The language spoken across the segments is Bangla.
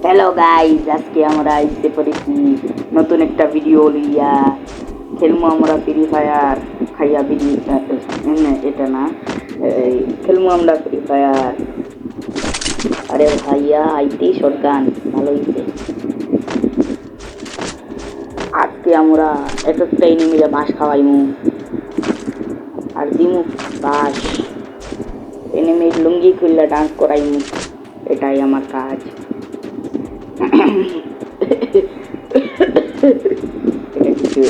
হ্যালো গাইজ, আজকে আমরা আসতে পেরেছি নতুন একটা ভিডিও লিয়া। খেলবো আমরা ফ্রি ফায়ার খাইয়া বিড়ি, এটা না, খেলবো আমরা ফ্রি ফায়ার। আরে ভাইয়া আইটি শটগান ভালো হইছে। আজকে আমরা এক একটা এনিমিরে বাঁশ খাওয়াইমু আর দিমু বাঁশ। এনিমির লুঙ্গি খুললে ডান্স করাইমু, এটাই আমার কাজ। এটা কিছু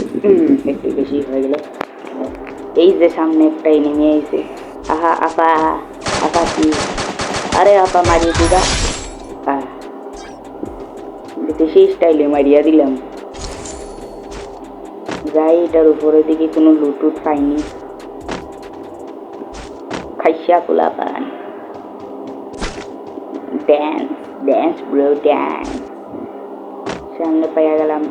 একটু বেশি হয়ে গেল। এই যে সামনে একটা এনিমি আইছে। আহা আপা, আপা কি, আরে আপা মারিয়ে দিবা। দেশি স্টাইলে মারিয়া দিলাম। যাই, এটার উপরে দিকে কোনো লুটুট পাইনি। খাইসা পোলা পান, ড্যান্স ড্যান্স ব্রো ড্যান্স। সামনে পাইয়া গেলাম।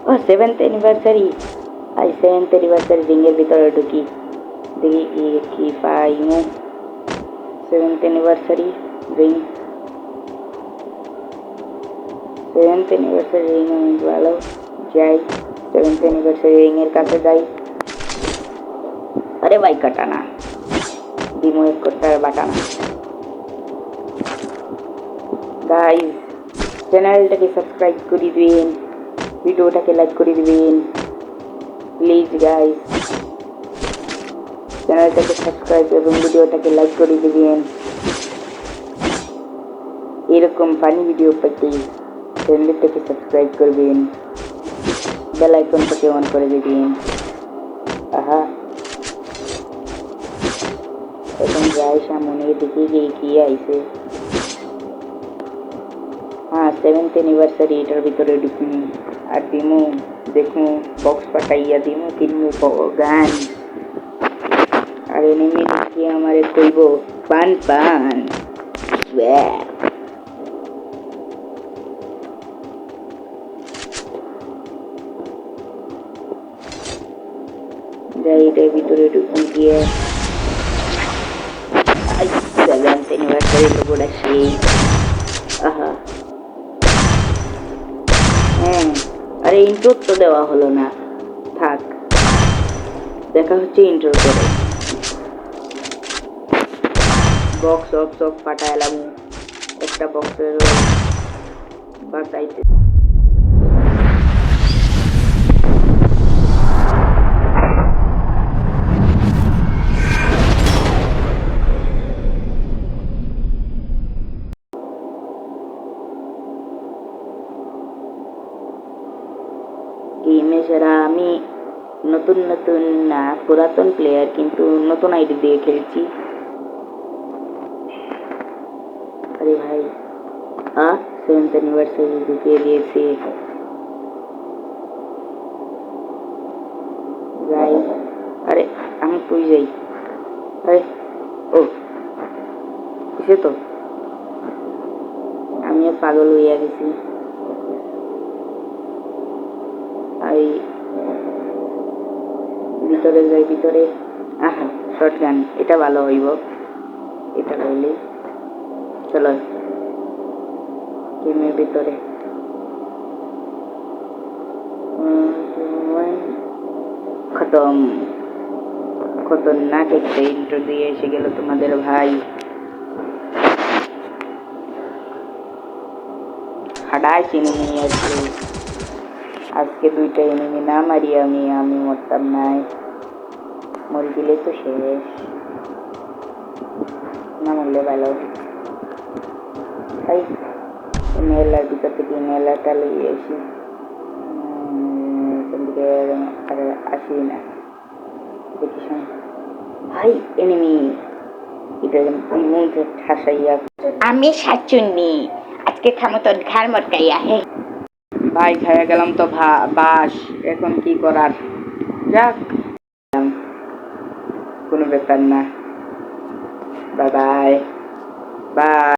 ও 7th অ্যানিভার্সারি। আজ 7th অ্যানিভার্সারি রিংয়ের ভিতরে ঢুকি, দেখি কি কি পাই। 7th anniversary ring, 7th anniversary ring আমি ভালো যাই। 7th অ্যানিভার্সারি রিংয়ের কাছে যাই। আরে ভাই কাটানা ডিমো এক করতে বাটানা। গাইজ, চ্যানেলটাকে সাবস্ক্রাইব করে দিবেন, ভিডিওটাকে লাইক করে দিবেন প্লিজ গাইজ। চ্যানেলটাকে সাবস্ক্রাইব এবং ভিডিওটাকে লাইক করে দিবেন। এরকম ফানি ভিডিও পেতে চ্যানেলটাকে সাবস্ক্রাইব করবেন, বেল আইকনটাকে অন করে দিবেন। আহা, এখন যাই সামনে দেখি গিয়ে কি আইছে। হ্যাঁ, 7th অ্যানিভার্সারি এটার ভিতরে ঢুকি আর দিমু, দেখু বক্স পাঠাইয়া দিমু, কিনবো গান। আর এনিমি কি আমারে কইব পান পান। যাই, এটার ভিতরে ঢুকি গিয়ে 7th অ্যানিভার্সারি লোগোটা সেই। আহা, হ্যাঁ, আরে ইন্ট্রো তো দেওয়া হলো না, থাক, দেখা হচ্ছে ইন্ট্রো করে। বক্স অফ সব ফাটায় এলাম, একটা বক্সের বাঁচাইতে। গেমে সেরা আমি নতুন নতুন না, পুরাতন প্লেয়ার, কিন্তু নতুন আইডি দিয়ে খেলছি। আরে ভাই, 7th অ্যানিভার্সারি ঢুকিয়ে দিয়েছি। যাই, আরে আমি তুই যাই। আরে ও কিসে তো আমিও পাগল হইয়া গেছি। এই ভিতরে যাই, ভিতরে। আহা, শর্টগান, এটা ভালো হইব, এটা লইলে। চলো গেমের ভিতরে। খতম, খতরনাক একটা ইন্ট্রো দিয়ে এসে গেল তোমাদের ভাই। হাডাই এনিমি আছে আজকে, 2টা এনিমি না মারি আমি মরতাম নাই। মরে দিলে তো শেষ, না মরলে ভালো। তাই মেলার ভিতর থেকে মেলাটা লইয়ে আসি, এখান থেকে আর আসি না। দেখি ভাই এনিমি, এটা মধ্যে ঠাসাইয়া। আমি শাকচুন্নি, আজকে খামো তোর ঘাড় মটকাইয়া। হে ভাই, খাইয়া গেলাম তো বাস, এখন কি করার, যাক, কোনো ব্যাপার না। Bye bye bye.